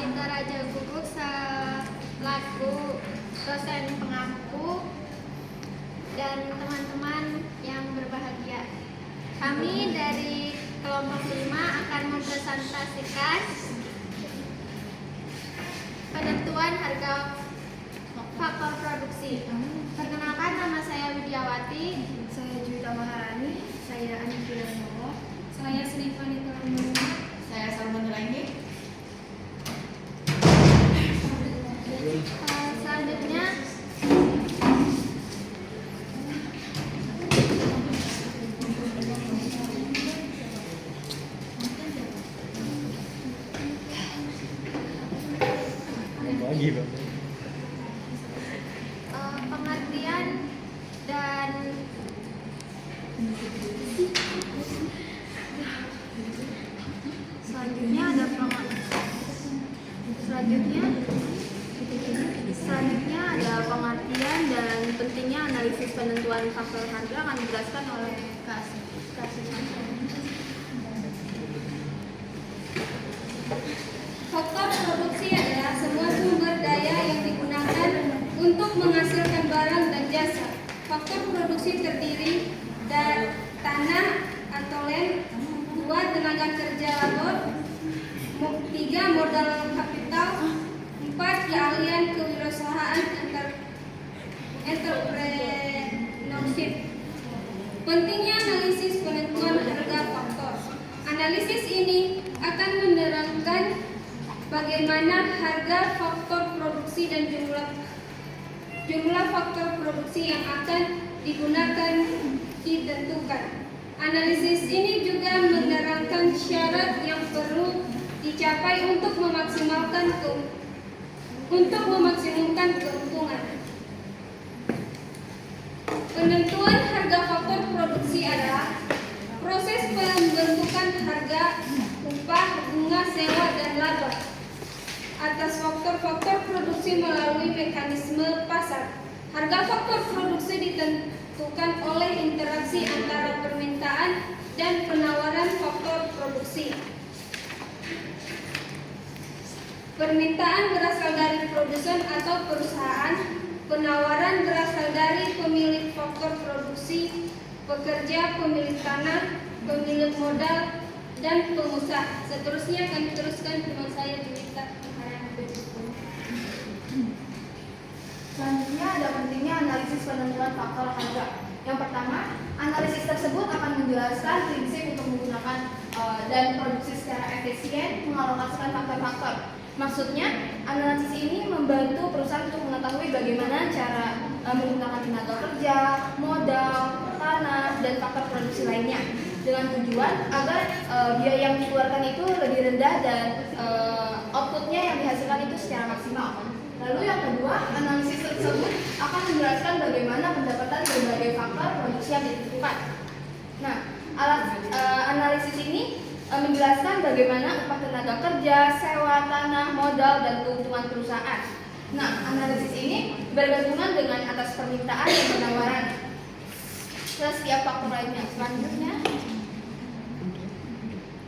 Olga Raja Guguk selaku dosen pengampu dan teman-teman yang berbahagia. Kami dari kelompok 5 akan mempresentasikan penentuan harga faktor produksi. Perkenalkan, nama saya Widiawati. Saya Juwita Maharani. Saya Ani Firanowo. Saya Snifani Tulangguna. Saya Salman Nuraini. Selanjutnya pengertian dan selanjutnya ada pengertian dan pentingnya analisis penentuan faktor harga akan dijelaskan oleh Kasih. Faktor produksi adalah semua sumber daya yang digunakan untuk menghasilkan barang dan jasa. Faktor produksi terdiri dari tanah atau land, 2 tenaga kerja labor, 3 modal kapital, 4 keahlian kewirausahaan entrepreneurship. Pentingnya analisis penentuan harga faktor. Analisis ini akan menerangkan bagaimana harga faktor produksi dan jumlah faktor produksi yang akan digunakan ditentukan. Analisis ini juga menerangkan syarat yang perlu dicapai untuk memaksimalkan keuntungan. Penentuan harga faktor produksi adalah proses pembentukan harga, upah, bunga, sewa, dan laba atas faktor-faktor produksi melalui mekanisme pasar. Harga faktor produksi ditentukan oleh interaksi antara permintaan dan penawaran faktor produksi. Permintaan berasal dari produsen atau perusahaan, penawaran berasal dari pemilik faktor produksi, pekerja, pemilik tanah, pemilik modal, dan pengusaha. Seterusnya kami teruskan teman saya Juwita. Selanjutnya ada pentingnya analisis penentuan faktor harga. Yang pertama, analisis tersebut akan menjelaskan prinsip untuk menggunakan dan produksi secara efisien mengalokasikan faktor-faktor. Maksudnya, analisis ini membantu perusahaan untuk mengetahui bagaimana cara menggunakan tenaga kerja, modal, tanah, dan faktor produksi lainnya, dengan tujuan agar biaya yang dikeluarkan itu lebih rendah dan outputnya yang dihasilkan itu secara maksimal. Lalu yang kedua, analisis tersebut akan menjelaskan bagaimana pendapatan berbagai faktor produksi yang ditentukan. Nah, analisis ini menjelaskan bagaimana upah tenaga kerja, sewa tanah, modal, dan keuntungan perusahaan. Nah, analisis ini bergantungan dengan atas permintaan dan penawaran setiap faktor lainnya. Selanjutnya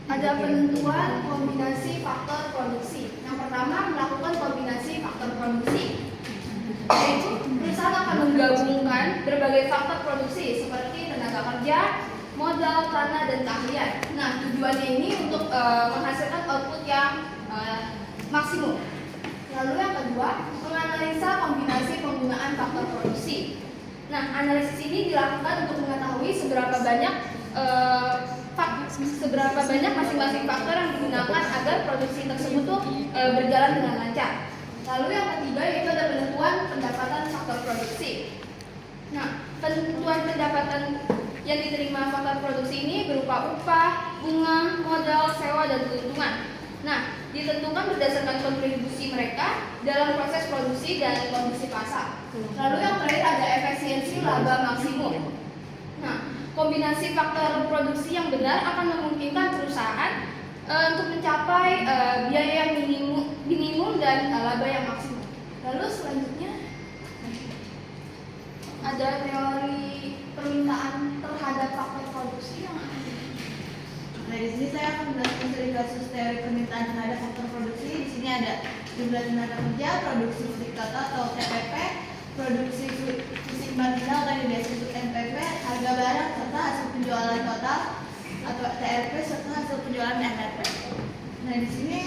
ada penentuan kombinasi faktor produksi. Yang pertama, melakukan kombinasi faktor produksi, yaitu perusahaan akan menggabungkan berbagai faktor produksi seperti tenaga kerja, modal, tanah, dan keahlian. Nah, tujuannya ini untuk menghasilkan output yang maksimum. Lalu yang kedua, menganalisa kombinasi penggunaan faktor produksi. Nah, analisis ini dilakukan untuk mengetahui seberapa banyak masing-masing faktor yang digunakan agar produksi tersebut berjalan dengan lancar. Lalu yang ketiga yaitu ada penentuan pendapatan faktor produksi. Nah, penentuan pendapatan yang diterima faktor produksi ini berupa upah, bunga, modal, sewa, dan keuntungan. Nah, ditentukan berdasarkan kontribusi mereka dalam proses produksi dan kondisi pasar. Lalu yang terakhir ada efisiensi laba maksimum. Nah, kombinasi faktor produksi yang benar akan memungkinkan perusahaan untuk mencapai biaya yang minimum dan laba yang maksimum. Lalu selanjutnya ada teori permintaan terhadap faktor produksi yang Nah, di sini saya akan menjelaskan dari kasus teori permintaan terhadap faktor produksi. Di sini ini ada jumlah tenaga kerja, produksi fisik total atau TPP, produksi fisik marginal atau yang biasa disebut MPP, harga barang serta hasil penjualan total atau TRP serta hasil penjualan MRP. Nah di sini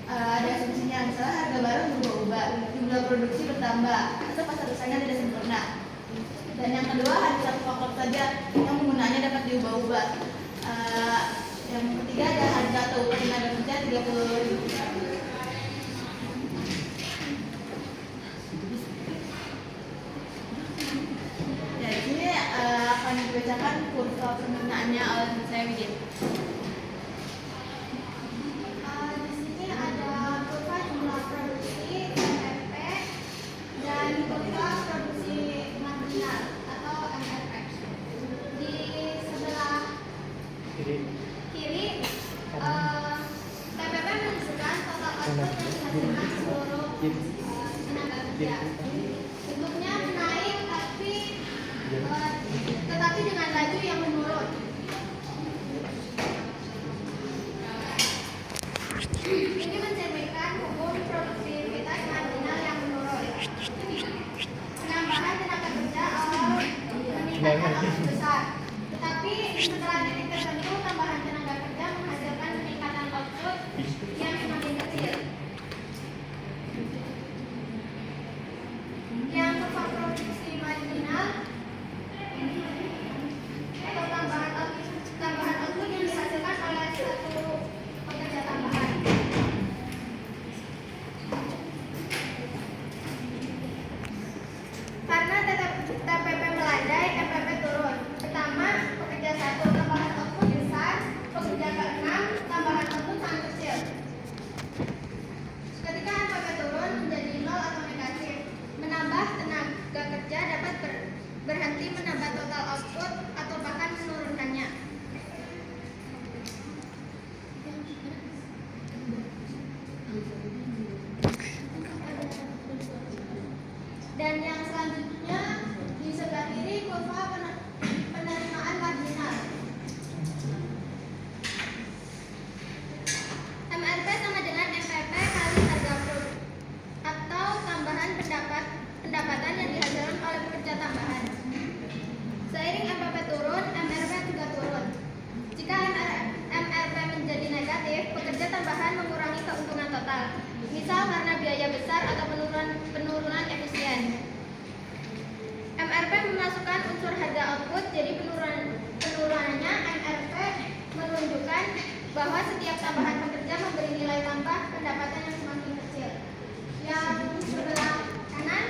ada asumsinya, misalnya harga barang berubah-ubah, jumlah produksi bertambah, atau pasar usahanya tidak sempurna. Dan yang kedua, hanya satu faktor saja yang penggunaannya dapat diubah-ubah. Yang ketiga ada harga atau upah tenaga kerja 30.000. Ya, di sini akan dibacakan kurva penggunaannya oleh saya Widin. Di sini ada kurva jumlah produksi MRP dan kurva produksi marginal atau MRP. Di sebelah kiri TPP menunjukkan total output yang dihasilkan seluruh tenaga kerja. Bentuknya naik tetapi dengan laju yang menurun. Ini mencerminkan hukum produktivitas marginal yang menurun. Penambahan tenaga kerja awal meningkatkan output besar, tetapi setelah titik tertentu tambahan tenaga kerja menghasilkan peningkatan output yang semakin kecil. Yang kurva produksi marginal atau tambahan output yang dihasilkan oleh satu pekerja tambahan. Karena TPP melandai, MPP turun. Pertama, pekerja 1 tambahan output besar, pekerja ke-6 tambahan output sangat kecil. Ketika MPP turun menjadi 0 atau negatif, menambah tenaga kerja dapat berhenti menambah total output atau bahkan menurunkannya. Dan yang selanjutnya di sebelah kiri kurva penerimaan marginal. MRP sama dengan MPP kali harga produk atau tambahan pendapatan yang dihasilkan oleh pekerja tambahan. Seiring MPP turun, MRP juga turun. Jika MRP menjadi negatif, pekerja tambahan mengurangi keuntungan total. Misal karena biaya besar atau penurunan efisien. MRP memasukkan unsur harga output, jadi penurunannya MRP menunjukkan bahwa setiap tambahan pekerja memberi nilai tambah pendapatan yang semakin kecil. Yang sebelah kanan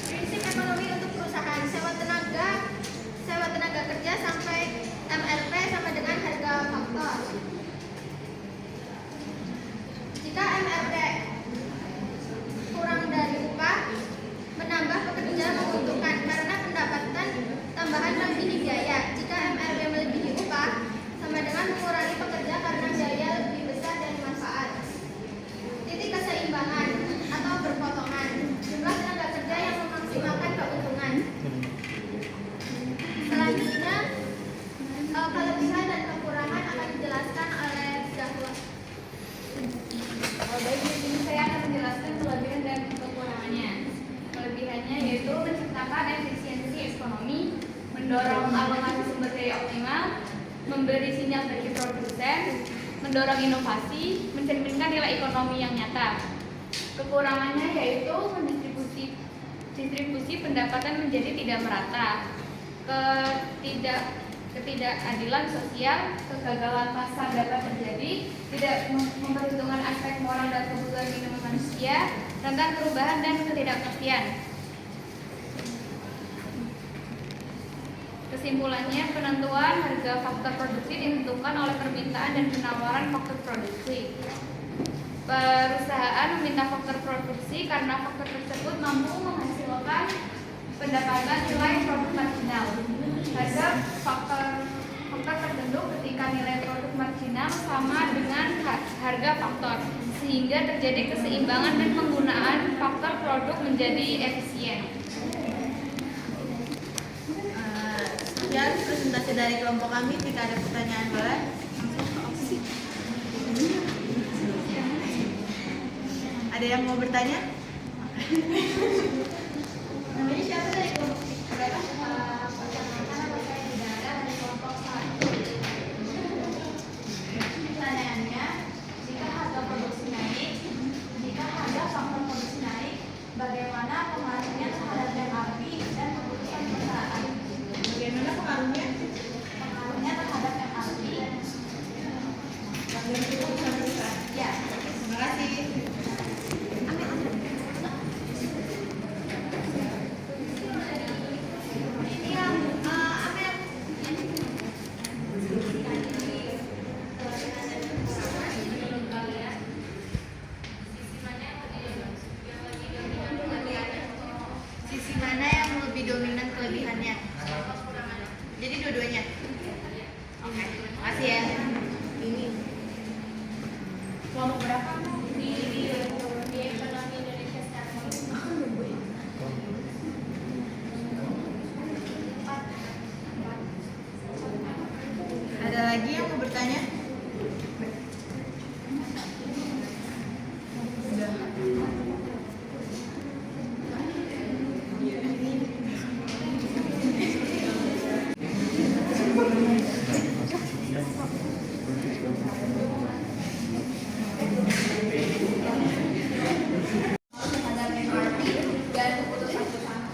prinsip ekonomi untuk perusahaan, sewa tenaga kerja sampai MRP sama dengan harga faktor. Jika MRP kurang dari upah, menambah pekerja menguntungkan karena pendapatan tambahan melebihi biaya. Jika MRP melebihi upah, sama dengan mengurangi pekerja karena biaya lebih besar dari manfaat. Titik keseimbangan atau berpotongan, jumlah tenaga kerja yang memaksimalkan keuntungan. Selanjutnya, kelebihan dan kekurangan akan dijelaskan oleh Zahwa. Baik, di sini saya akan menjelaskan kelebihan dan kekurangannya. Kelebihannya yaitu menciptakan efisiensi ekonomi, mendorong alokasi sumber daya optimal, memberi sinyal bagi produsen, mendorong inovasi, mencerminkan nilai ekonomi yang nyata. Kekurangannya yaitu distribusi pendapatan menjadi tidak merata, ketidakadilan sosial, kegagalan pasar dapat terjadi, tidak memperhitungkan aspek moral dan kebutuhan minimum manusia, rentan perubahan dan ketidakpastian. Kesimpulannya, penentuan harga faktor produksi ditentukan oleh permintaan dan penawaran faktor produksi. Perusahaan meminta faktor produksi karena faktor tersebut mampu menghasilkan pendapatan nilai produk marginal. Harga faktor faktor tertentu ketika nilai produk marginal sama dengan harga faktor, sehingga terjadi keseimbangan dan penggunaan faktor produk menjadi efisien. Sekian presentasi dari kelompok kami. Jika ada pertanyaan boleh langsung ke opsi. Ada yang mau bertanya? Namanya siapa dari kelompok berapa? Pertanyaannya, jika harga produksi naik, jika harga faktor produksi naik, bagaimana pengaruhnya terhadap MRP dan keputusan perusahaan? Bagaimana pengaruhnya? Pengaruhnya terhadap MRP dan keputusan perusahaan. Ya, terima kasih. Sisi mana yang lebih dominan kelebihannya? Jadi dua-duanya. Oke, terima kasih ya. Ini Kelompok berapa? Di ekonomi Indonesia sekarang. ada lagi yang mau bertanya? Sudah. Terhadap MRP dan keputusan perusahaan.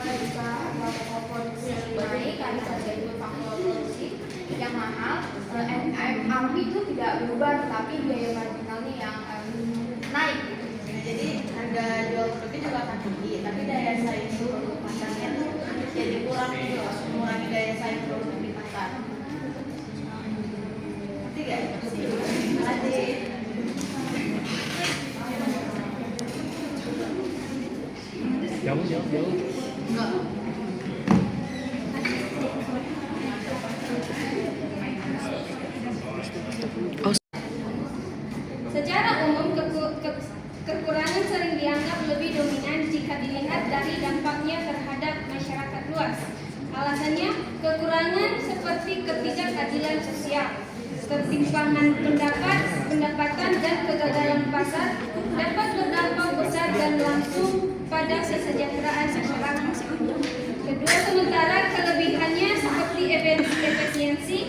Jika harga produksi naik karena ada dua faktor produksi yang mahal, MRP itu tidak berubah, tetapi biaya marginalnya yang naik. Nah, jadi harga jual produknya juga akan tinggi, tapi daya saing produk pasarnya tuh jadi kurang gitu loh, mengurangi daya saing produk di pasar. Ngerti gak? Terima kasih. Jauh. Enggak. Secara umum, kekurangan sering dianggap lebih dominan jika dilihat dari dampaknya terhadap masyarakat luas. Alasannya, kekurangan seperti ketidakadilan sosial, ketimpangan pendapatan dan kegagalan pasar dapat berdampak besar dan langsung pada kesejahteraan masyarakat. Kedua, sementara kelebihannya seperti efisiensi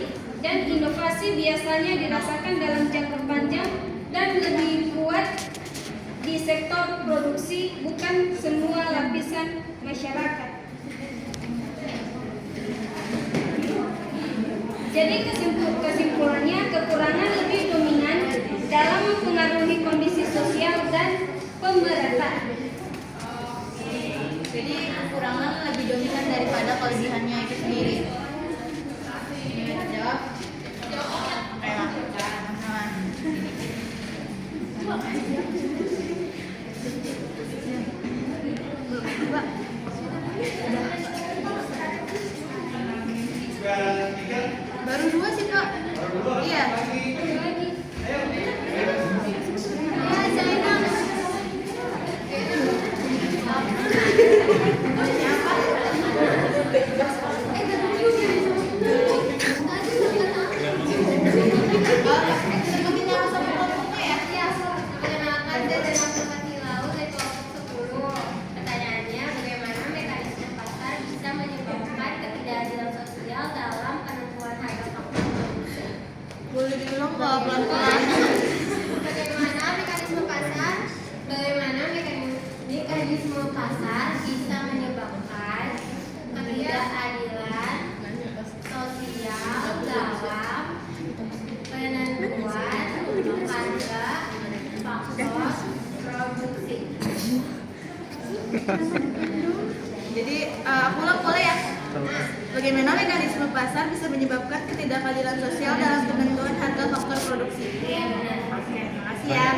dan inovasi biasanya dirasakan dalam jangka panjang dan lebih kuat di sektor produksi, bukan semua lapisan masyarakat. Jadi kesimpulannya, kekurangan lebih dominan dalam mempengaruhi kondisi sosial dan pemerataan. Jadi kekurangan lebih dominan daripada kelebihannya itu sendiri. Jawab. Oke lah. Baru dua sih Kak. Iya. Perkenalkan, saya dari Observasi Laut dari kelompok 10. Pertanyaannya, bagaimana mekanisme pasar bisa menyebabkan ketidakadilan sosial dalam penentuan harga faktor produksi? Boleh diulang nggak pelan-pelan? Bagaimana mekanisme pasar bisa menyebabkan ketidakadilan sosial dalam penentuan harga faktor produksi? Jadi aku ulang boleh ya? Bagaimana mekanisme pasar bisa menyebabkan ketidakadilan sosial dalam penentuan harga faktor produksi? Oke, terima kasih ya.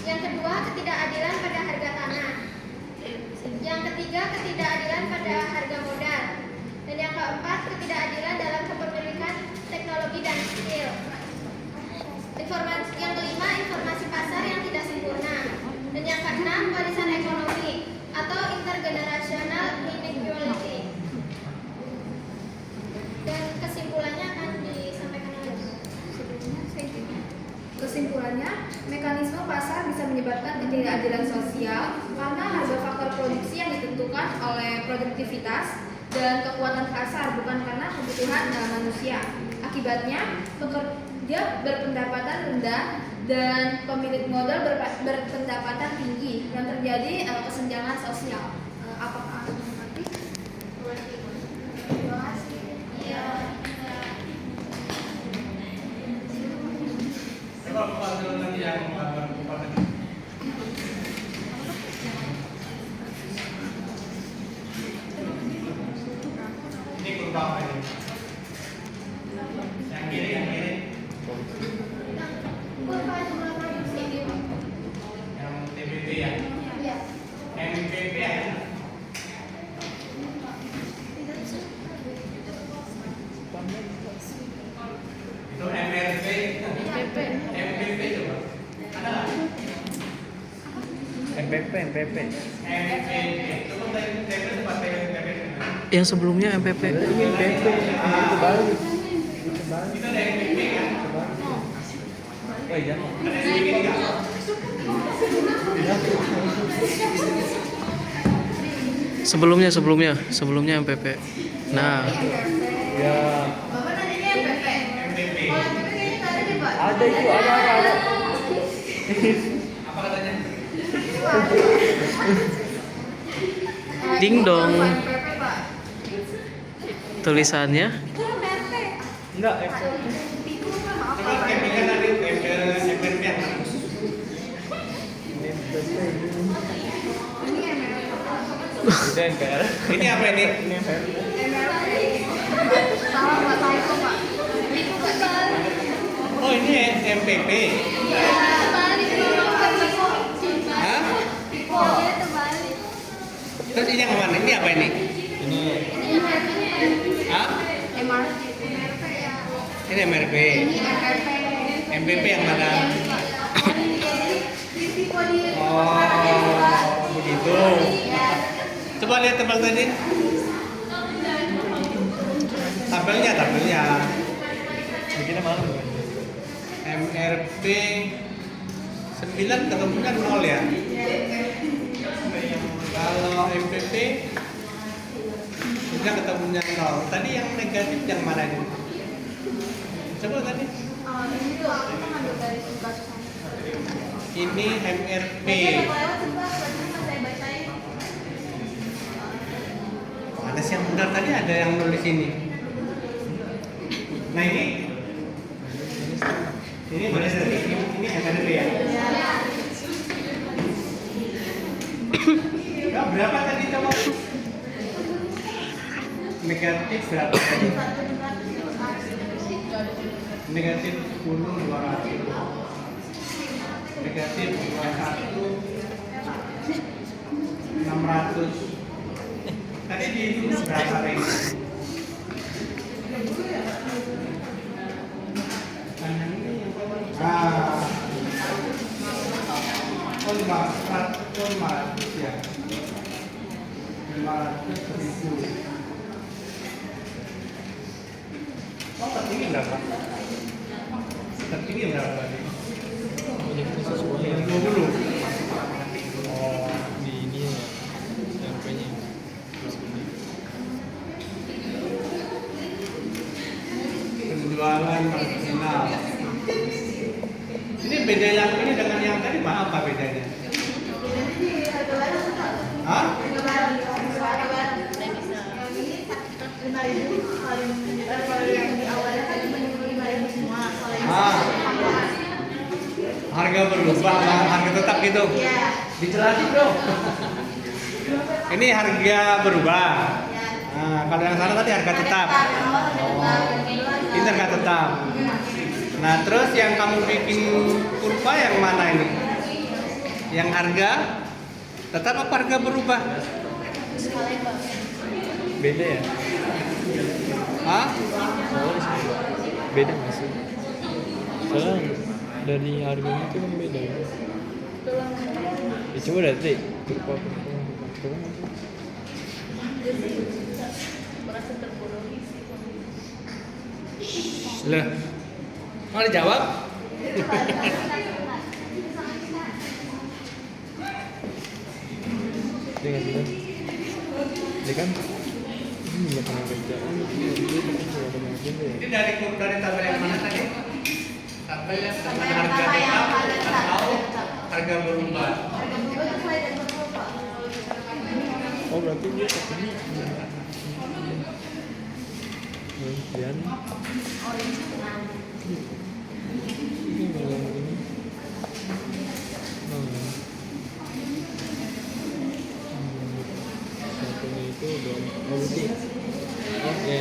Yang kedua, ketidakadilan pada harga tanah. Yang ketiga, ketidakadilan pada harga modal. Dan yang keempat, ketidakadilan dalam kepemilikan teknologi dan skill. Yang kelima, informasi pasar yang tidak sempurna. Dan yang keenam, warisan ekonomi atau intergenerational inequality. Dan kesimpulannya akan disampaikan oleh Kesimpulannya, mekanisme pasar bisa menyebabkan ketidakadilan sosial karena harga faktor produksi yang ditentukan oleh produktivitas dan kekuatan pasar, bukan karena kebutuhan manusia. Akibatnya, pekerja berpendapatan rendah dan pemilik modal berpendapatan tinggi dan terjadi kesenjangan sosial. Apakah nanti? Terima kasih. Coba Pak nanti yang Pak. Ini kurva apa ini? Yang kiri. kurva jumlah produksi. Yang TBB ya? Ya. MPP ya? Itu MRP. MPP coba. Ada nggak? MPP. MPP. Coba tadi TBB tempat TBB. Yang sebelumnya MPP. Itu ada MPP kan? Oh iya. Ada sedikit nggak? Sebelumnya MPP. Nah, Ya. Bapak nanya MPP. MPP. Kalau MPP kayaknya nggak ada deh, Pak. ada itu, ada. Apa katanya? Ding dong. MPP, Pak. Tulisannya enggak Coba campingan ada MPP yang mana? Itu NPR. Ini apa ini? Salah, Pak. Salah itu, Pak. Oh ini MPP. Hah? Terus ini yang mana? Ini apa ini? Ini Hah? Ini MRP. MPP yang mana? Oh, begitu. Coba lihat tabel tadi. Tabelnya. bikinnya malam bukan? MRP 9 ketemunya 0 ya. Kalau MPP sudah ketemunya 0. Tadi yang negatif yang mana ini? Coba tadi. Ini tuh aku ngambil dari kasus. Ini MRP. Ada yang benar tadi, ada yang nulis ini. Nah ini mana tadi? Ini MRP ya. Nah, berapa tadi coba? Negatif berapa tadi? Negatif 10 200. Negatif 21 600. Tadi dihitung berapa ring? Ah, oh 500 ya. 500.000. Oh tertinggi berapa? Tertinggi berapa tadi? 20. Oh, di ini ya. MP-nya. Penjualan marginal. Ini beda yang ini dengan yang tadi apa bedanya? Hah? Harga berubah, harga tetap gitu. Dijelasin dong. Ini harga berubah. Nah, kalau yang sana tadi harga tetap. Ini harga tetap. Nah, terus yang kamu bikin kurva yang mana ini? Yang harga tetap apa harga berubah? Beda ya? Hah? Beda nggak sih? Soalnya dari harganya itu kan beda. Ya coba deh, Tri. Coba. Lah. Mau dijawab? Dia nggak bilang. Dia kan nggak pernah kerjaan. Dia nggak pernah kerja. Ini dari tabel yang mana tadi? Tabel yang Tabel harga yang tetap harga tetap. atau harga berubah? Harga berubah itu saya dan berubah, Pak. Oh berarti dia katanya. Dan ini kalau ini. Satunya itu dong. Oh berarti. Oke.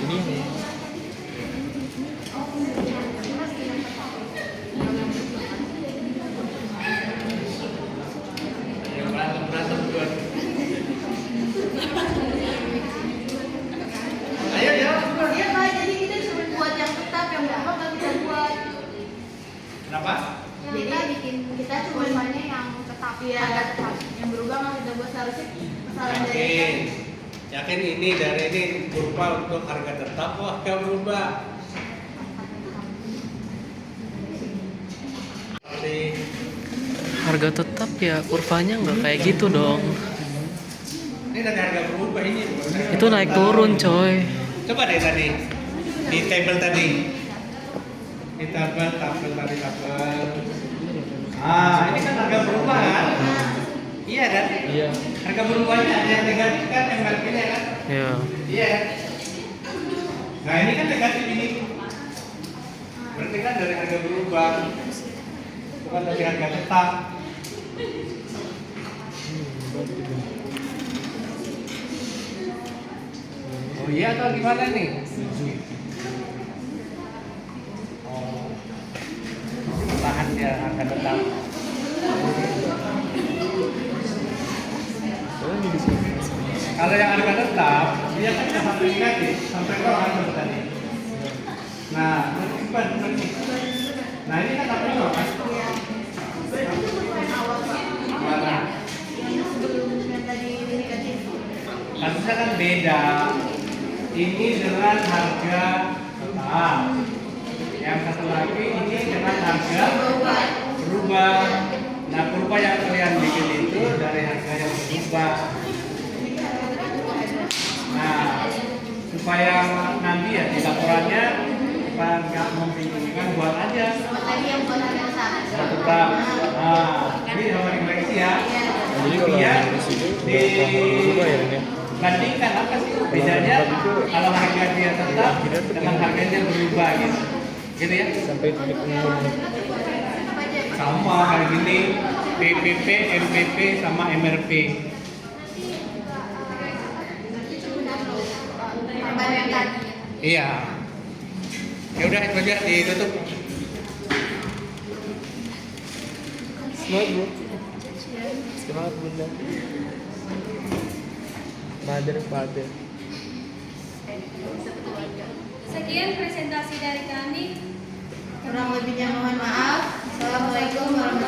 Ini yang Yang berantem dua. Ayo ya. Iya, Pak. Jadi kita cuma buat yang tetap, yang berubah nggak kita buat. Kenapa? Jadi kita cuma mainnya yang tetap, harga tetap. Yang berubah nggak kita buat, seharusnya kesalahan dari Yakin. Yakin ini dari ini berubah untuk harga tetap atau harga berubah? Harga tetap ya kurvanya nggak kayak gitu dong. Ini dari harga berubah ini. Itu naik turun coy. Coba deh tadi di tabel tadi. Di tabel tadi. Ah, ini kan harga berubah kan? Iya kan? iya. Harga berubahnya ada yang negatif kan, yang marginnya kan? Ya. Iya. Nah ini kan negatif ini. Berarti kan dari harga berubah, bukan dari harga tetap. Oh iya atau gimana nih? Oh, tahan dia harga tetap. Soalnya ini di sini. Kalau yang harga tetap, dia kan bisa sampai negatif, sampai nol kan tadi. Nah, nah ini kan sampai nol kan? Mana? sebelumnya tadi negatif. Kasusnya kan beda. Ini dengan harga tetap. Yang satu lagi ini dengan harga berubah. Nah, kurva yang kalian bikin itu dari harga yang berubah. Nah, supaya nanti ya di laporannya supaya nggak membingungkan, buat aja Tadi yang buat harga tetap. tetap. Nah, ini sama dikoreksi ya. Jadi kalau Iya, di situ di berubah ya ini. bandingkan apa sih bedanya kalau harga dia tetap dengan harganya berubah gitu. Gitu ya. Sampai titik nol. Sama kayak gini, PPP, MPP sama MRP. Baru yang tadi. Iya. Ya udah itu aja ditutup. Smart bro. Smart bunda. Mother father. Sekian presentasi dari kami. Kurang lebihnya mohon maaf. Assalamualaikum warahmatullahi wabarakatuh.